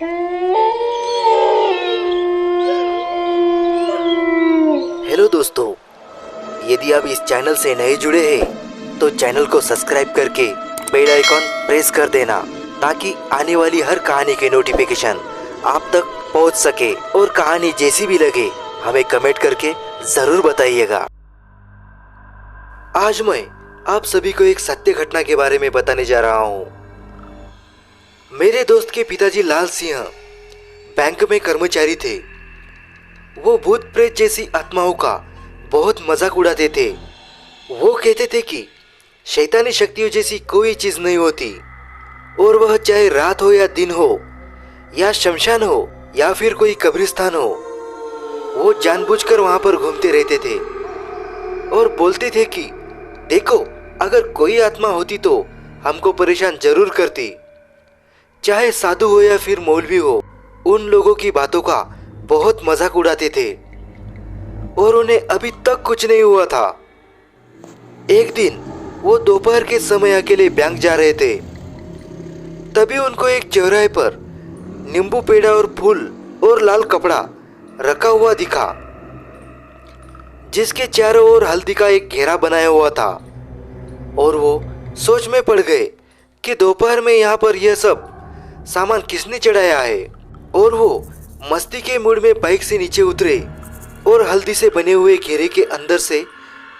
Hello दोस्तों, यदि आप इस चैनल से नए जुड़े हैं तो चैनल को सब्सक्राइब करके बेल आइकॉन प्रेस कर देना ताकि आने वाली हर कहानी के नोटिफिकेशन आप तक पहुंच सके। और कहानी जैसी भी लगे हमें कमेंट करके जरूर बताइएगा। आज मैं आप सभी को एक सत्य घटना के बारे में बताने जा रहा हूँ। मेरे दोस्त के पिताजी लाल सिंह बैंक में कर्मचारी थे। वो भूत प्रेत जैसी आत्माओं का बहुत मजाक उड़ाते थे। वो कहते थे कि शैतानी शक्तियों जैसी कोई चीज नहीं होती, और वह चाहे रात हो या दिन हो, या शमशान हो या फिर कोई कब्रिस्तान हो, वो जानबूझकर वहां पर घूमते रहते थे और बोलते थे कि देखो, अगर कोई आत्मा होती तो हमको परेशान जरूर करती। चाहे साधु हो या फिर मौलवी हो, उन लोगों की बातों का बहुत मजाक उड़ाते थे और उन्हें अभी तक कुछ नहीं हुआ था। एक दिन वो दोपहर के समय अकेले बैंक जा रहे थे। तभी उनको एक चौराहे पर नींबू पेड़ा और फूल और लाल कपड़ा रखा हुआ दिखा, जिसके चारों ओर हल्दी का एक घेरा बनाया हुआ था। और वो सोच में पड़ गए कि दोपहर में यहाँ पर यह सब सामान किसने चढ़ाया है। और वो मस्ती के मूड में बाइक से नीचे उतरे और हल्दी से बने हुए घेरे के अंदर से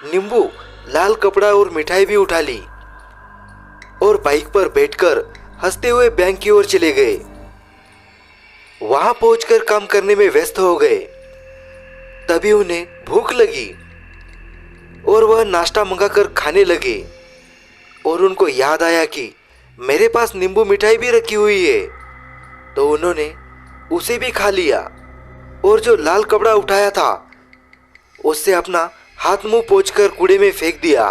नींबू, लाल कपड़ा और मिठाई भी उठा ली और बाइक पर बैठकर हंसते हुए बैंक की ओर चले गए। वहां पहुंचकर काम करने में व्यस्त हो गए। तभी उन्हें भूख लगी और वह नाश्ता मंगाकर खाने लगे। और उनको याद आया कि मेरे पास नींबू मिठाई भी रखी हुई है, तो उन्होंने उसे भी खा लिया। और जो लाल कपड़ा उठाया था उससे अपना हाथ मुंह पोंछकर कूड़े में फेंक दिया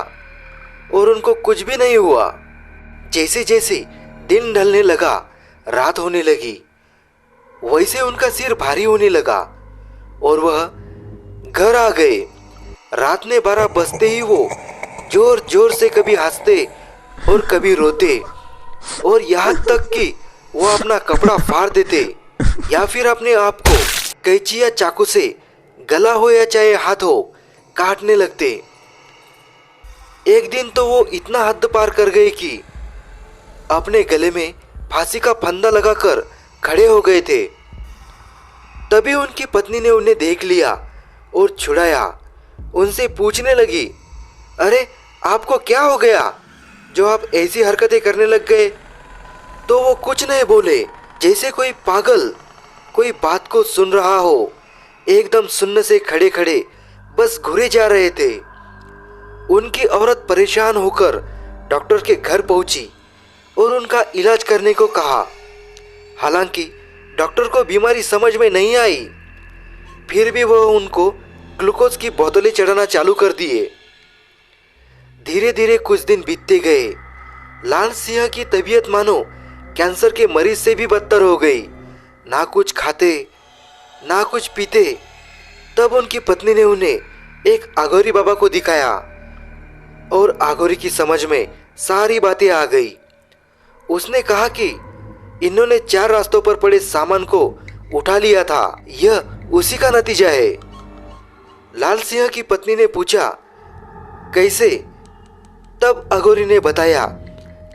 और उनको कुछ भी नहीं हुआ। जैसे जैसे दिन ढलने लगा, रात होने लगी, वैसे उनका सिर भारी होने लगा और वह घर आ गए। रात ने 12 बजते ही वो जोर जोर से कभी हंसते और कभी रोते, और यहाँ तक कि वो अपना कपड़ा फाड़ देते या फिर अपने आप को कैंची या चाकू से गला हो या चाहे हाथ हो काटने लगते। एक दिन तो वो इतना हद पार कर गए कि अपने गले में फांसी का फंदा लगाकर खड़े हो गए थे। तभी उनकी पत्नी ने उन्हें देख लिया और छुड़ाया। उनसे पूछने लगी, अरे आपको क्या हो गया जो आप ऐसी हरकतें करने लग गए? तो वो कुछ नहीं बोले, जैसे कोई पागल कोई बात को सुन रहा हो। एकदम सुनने से खड़े खड़े बस घूरे जा रहे थे। उनकी औरत परेशान होकर डॉक्टर के घर पहुंची और उनका इलाज करने को कहा। हालांकि डॉक्टर को बीमारी समझ में नहीं आई, फिर भी वह उनको ग्लूकोज की बोतलें चढ़ाना चालू कर दिए। धीरे धीरे कुछ दिन बीतते गए। लाल सिंह की तबीयत मानो कैंसर के मरीज से भी बदतर हो गई। ना कुछ खाते ना कुछ पीते। तब उनकी पत्नी ने उन्हें एक आघोरी बाबा को दिखाया और आघोरी की समझ में सारी बातें आ गई। उसने कहा कि इन्होंने 4 रास्तों पर पड़े सामान को उठा लिया था, यह उसी का नतीजा है। लाल सिंह की पत्नी ने पूछा, कैसे? तब अघोरी ने बताया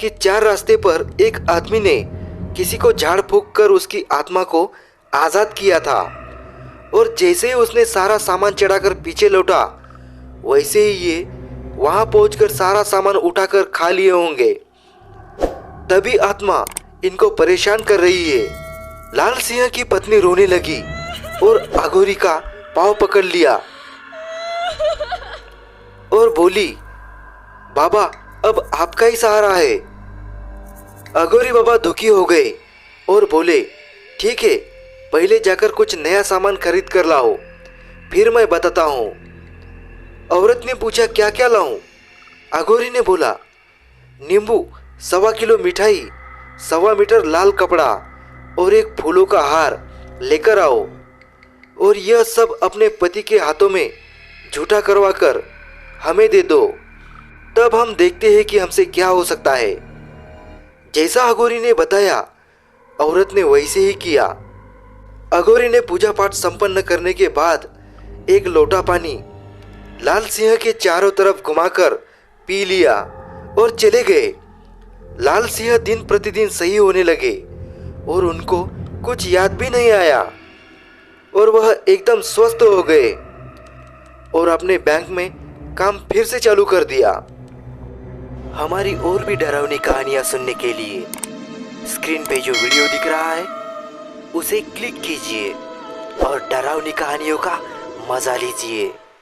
कि 4 रास्ते पर एक आदमी ने किसी को झाड़ फूंक कर उसकी आत्मा को आजाद किया था, और जैसे ही उसने सारा सामान चढ़ाकर पीछे लौटा, वैसे ही ये वहां पहुंचकर सारा सामान उठाकर खा लिए होंगे। तभी आत्मा इनको परेशान कर रही है। लाल सिंह की पत्नी रोने लगी और अघोरी का पांव पकड़ लिया और बोली, बाबा अब आपका ही सहारा है। अघोरी बाबा दुखी हो गए और बोले, ठीक है, पहले जाकर कुछ नया सामान खरीद कर लाओ, फिर मैं बताता हूँ। औरत ने पूछा, क्या क्या लाऊं? अघोरी ने बोला, नींबू, 1.25 किलो मिठाई, 1.25 मीटर लाल कपड़ा और एक फूलों का हार लेकर आओ, और यह सब अपने पति के हाथों में झूठा करवा कर हमें दे दो। तब हम देखते हैं कि हमसे क्या हो सकता है। जैसा अघोरी ने बताया औरत ने वैसे ही किया। अघोरी ने पूजा पाठ संपन्न करने के बाद एक लोटा पानी लाल सिंह के चारों तरफ घुमाकर पी लिया और चले गए। लाल सिंह दिन प्रतिदिन सही होने लगे और उनको कुछ याद भी नहीं आया और वह एकदम स्वस्थ हो गए और अपने बैंक में काम फिर से चालू कर दिया। हमारी और भी डरावनी कहानियां सुनने के लिए स्क्रीन पे जो वीडियो दिख रहा है उसे क्लिक कीजिए और डरावनी कहानियों का मजा लीजिए।